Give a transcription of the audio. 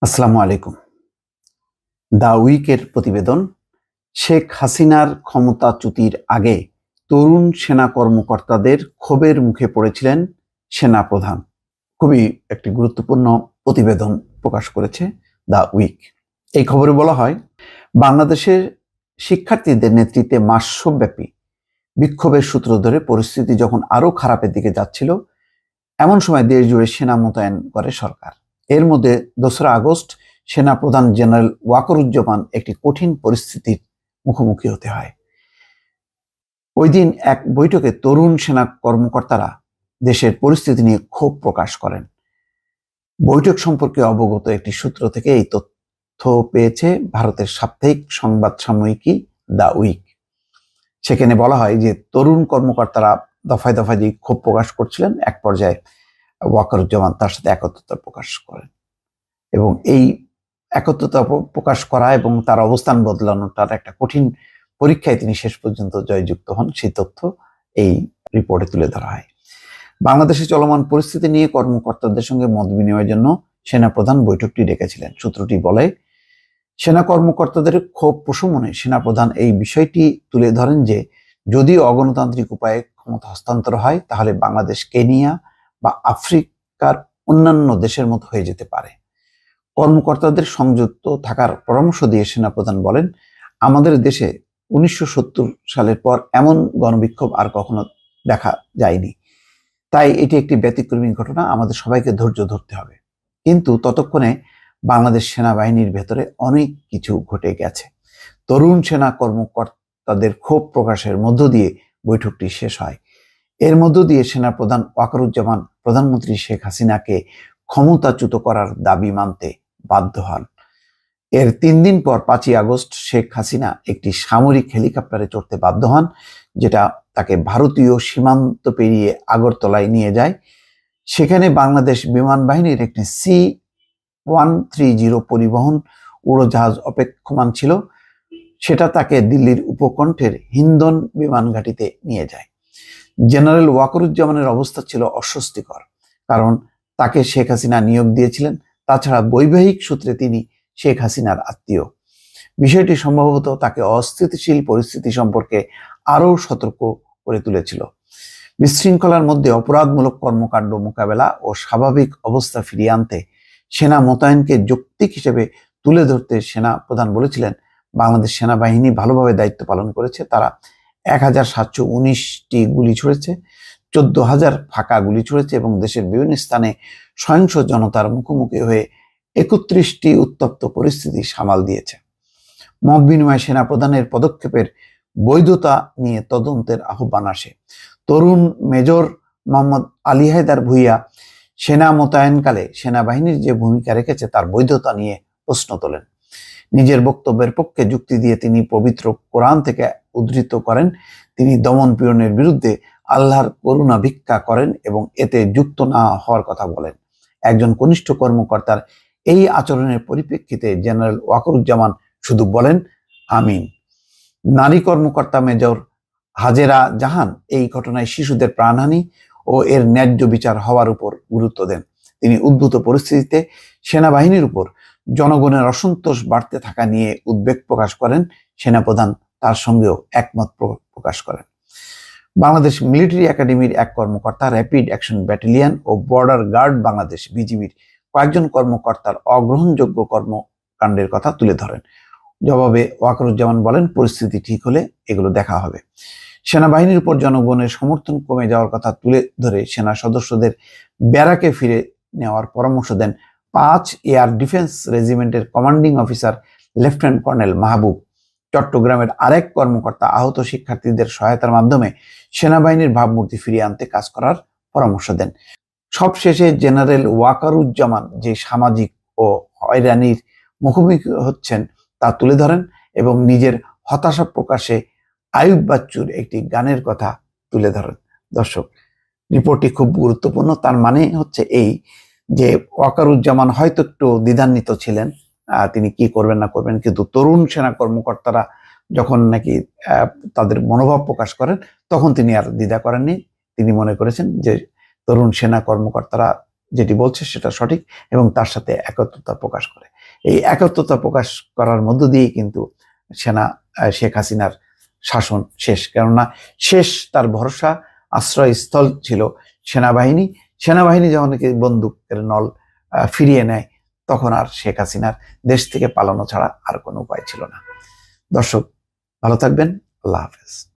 আসসালামু আলাইকুম। দ্য উইকের প্রতিবেদন, শেখ হাসিনার ক্ষমতাচ্যুতির আগে তরুণ সেনা কর্মকর্তাদের ক্ষোভের মুখে পড়েছিলেন সেনাপ্রধান। খুবই একটি গুরুত্বপূর্ণ প্রতিবেদন প্রকাশ করেছে দ্য উইক। এই খবরে বলা হয়, বাংলাদেশের শিক্ষার্থীদের নেতৃত্বে মাসব্যাপী বিক্ষোভের সূত্র ধরে পরিস্থিতি যখন আরও খারাপের দিকে যাচ্ছিল, এমন সময় দেশ জুড়ে সেনা মোতায়েন করে সরকার। এর মধ্যে 2রা আগস্ট সেনাপ্রধান জেনারেল ওয়াকারুজ্জামান একটি কঠিন পরিস্থিতির মুখোমুখি হতে হয়। ওই দিন এক বৈঠকে তরুণ সেনা কর্মকর্তারা দেশের পরিস্থিতি নিয়ে ক্ষোভ প্রকাশ করেন। বৈঠক সম্পর্কে অবগত একটি সূত্র থেকে এই তথ্য পেয়েছে ভারতের সাপ্তাহিক সংবাদ সাময়িকী দ্য উইক। সেখানে বলা হয় যে তরুণ কর্মকর্তারা দফায় দফায় যে ক্ষোভ প্রকাশ করছিলেন, এক পর্যায়ে ওয়াকারুজ্জামান তার সাথে একত্রতা প্রকাশ করেন এবং এই একত্রতা প্রকাশ করা এবং তার অবস্থান বদলানোটার একটা কঠিন পরীক্ষায় তিনি শেষ পর্যন্ত জয়যুক্ত হন। সেই তথ্য এই রিপোর্টে তুলে ধরা হয়। বাংলাদেশে চলমান পরিস্থিতি নিয়ে কর্মকর্তাদের সঙ্গে মত বিনিময়ের জন্য সেনাপ্রধান বৈঠকটি ডেকেছিলেন। সূত্রটি বলে, সেনা কর্মকর্তাদের ক্ষোভ প্রশমনে সেনাপ্রধান এই বিষয়টি তুলে ধরেন যে যদিও অগণতান্ত্রিক উপায়ে ক্ষমতা হস্তান্তর হয়, তাহলে বাংলাদেশ কেনিয়া বা আফ্রিকার অন্যান্য দেশের মতো হয়ে যেতে পারে। কর্মকর্তাদের সংযুক্ত থাকার পরামর্শ দিয়ে সেনাপ্রধান বলেন, আমাদের দেশে 1970 সালের পর এমন গণবিক্ষোভ আর কখনো দেখা যায়নি। তাই এটি একটি ব্যতিক্রমী ঘটনা, আমাদের সবাইকে ধৈর্য ধরতে হবে। কিন্তু ততক্ষণে বাংলাদেশ সেনাবাহিনীর ভেতরে অনেক কিছু ঘটে গেছে। তরুণ সেনা কর্মকর্তাদের ক্ষোভ প্রকাশের মধ্য দিয়ে বৈঠকটি শেষ হয়। এর মধ্য দিয়ে সেনাপ্রধান ওয়াকারুজ্জামান প্রধানমন্ত্রী শেখ হাসিনাকে ক্ষমতাচ্যুত করার দাবি মানতে বাধ্য হন। এর 3 দিন পর 5ই আগস্ট শেখ হাসিনা একটি সামরিক হেলিকপ্টারে চড়তে বাধ্য হন, যেটা তাকে ভারতীয় সীমান্ত পেরিয়ে আগরতলায় নিয়ে যায়। সেখানে বাংলাদেশ বিমান বাহিনীর একটি C-130 পরিবহন উড়োজাহাজ অপেক্ষমান ছিল। সেটা তাকে দিল্লির উপকণ্ঠের হিন্দন বিমান ঘাঁটিতে নিয়ে যায়। জেনারেল ওয়াকারুজ্জামানের অবস্থা ছিল অস্বস্তিকর, কারণ তাকে শেখ হাসিনা নিয়োগ দিয়েছিলেন। তাছাড়া বৈবাহিক সূত্রে তিনি শেখ হাসিনার আত্মীয়। বিষয়টি সম্ভবত তাকে অস্থিতিশীল পরিস্থিতি সম্পর্কে আরও সতর্ক করে তুলেছিল। বিশৃঙ্খলার মধ্যে অপরাধমূলক কর্মকাণ্ড মোকাবেলা ও স্বাভাবিক অবস্থা ফিরিয়ে আনতে সেনা মোতায়েনকে যৌক্তিক হিসেবে তুলে ধরতে সেনা প্রধান বলেছিলেন, বাংলাদেশ সেনাবাহিনী ভালোভাবে দায়িত্ব পালন করেছে। তারা 1719টি গুলি ছুড়েছে, 14,000 ফাঁকা গুলি ছুড়েছে এবং দেশের বিভিন্ন স্থানে সহিংস জনতার মুখোমুখি হয়ে 31টি উত্তপ্ত পরিস্থিতি সামাল দিয়েছে। মত বিনিময়ে সেনা প্রধানের পদক্ষেপের বৈধতা নিয়ে তদন্তের আহ্বান আসে। তরুণ মেজর মোহাম্মদ আলী হায়দার ভূঁইয়া সেনা মোতায়েনকালে সেনাবাহিনীর যে ভূমিকা রেখেছে তার বৈধতা নিয়ে প্রশ্ন তোলেন। নিজের বক্তব্যের পক্ষে যুক্তি দিয়ে তিনি পবিত্র কোরআন থেকে উদ্ধৃত করেন, তিনি দমন পীড়নের বিরুদ্ধে আল্লাহর করুণা ভিক্ষা করেন এবং এতে যুক্ত না হওয়ার কথা বলেন। একজন কনিষ্ঠ কর্মকর্তার এই আচরণের পরিপ্রেক্ষিতে জেনারেল ওয়াকারুজ্জামান শুধু বলেন, আমিন। নারী কর্মকর্তা মেজর হাজেরা জাহান এই ঘটনায় শিশুদের প্রাণহানি ও এর ন্যায্য বিচার হওয়ার উপর গুরুত্ব দেন। তিনি উদ্ভূত পরিস্থিতিতে সেনাবাহিনীর উপর জনগণের অসন্তোষ বাড়তে থাকা নিয়ে উদ্বেগ প্রকাশ করেন। সেনাপ্রধান তার সঙ্গেও একমত প্রকাশ করেন। বাংলাদেশ মিলিটারি একাডেমির এক কর্মকর্তা র্যাপিড অ্যাকশন ব্যাটালিয়ন ও বর্ডার গার্ড বাংলাদেশ বিজিবির কয়েকজন কর্মকর্তার অগ্রহণযোগ্য কর্মকাণ্ডের কথা তুলে ধরেন। জবাবে ওয়াকারুজ্জামান বলেন, পরিস্থিতি ঠিক হলে এগুলো দেখা হবে। সেনাবাহিনীর উপর জনগণের সমর্থন কমে যাওয়ার কথা তুলে ধরে সেনা সদস্যদের ব্যারাকে ফিরে নেওয়ার পরামর্শ দেন 5 এয়ার ডিফেন্স রেজিমেন্টের commanding officer lieutenant colonel Mahbub. চট্টগ্রামের আরেক কর্মকর্তা আহত শিক্ষার্থীদের সহায়তার মাধ্যমে সেনাবাহিনীর ভাবমূর্তি ফিরিয়ে আনতে কাজ করার পরামর্শ দেন। সবশেষে জেনারেল ওয়াকারুজ্জামান যে সামাজিক ও হয়রানির মুখোমুখি হচ্ছেন তা তুলে ধরেন এবং নিজের হতাশা প্রকাশে আয়ুব বাচ্চুর একটি গানের কথা তুলে ধরেন। দর্শক, রিপোর্টটি খুব গুরুত্বপূর্ণ। তার মানে হচ্ছে এই যে ওয়াকারুজ্জামান হয়তো একটু দ্বিধান্বিত ছিলেন, তিনি কি করবেন না করবেন, কিন্তু তরুণ সেনা কর্মকর্তারা যখন নাকি তাদের মনোভাব প্রকাশ করেন তখন তিনি আর দ্বিধা করেননি। তিনি মনে করেছেন যে তরুণ সেনা কর্মকর্তারা যেটি বলছে সেটা সঠিক এবং তার সাথে একত্রতা প্রকাশ করে। এই একত্রতা প্রকাশ করার মধ্য দিয়েই কিন্তু শেখ হাসিনার শাসন শেষ। কেননা শেষ তার ভরসা আশ্রয়স্থল ছিল সেনাবাহিনী। সেনাবাহিনী যখন বন্দুকের নল ফিরিয়ে নেয়, তখন আর শেখ হাসিনার দেশ থেকে পালানো ছাড়া আর কোনো উপায় ছিল না। দর্শক, ভালো থাকবেন। আল্লাহ হাফেজ।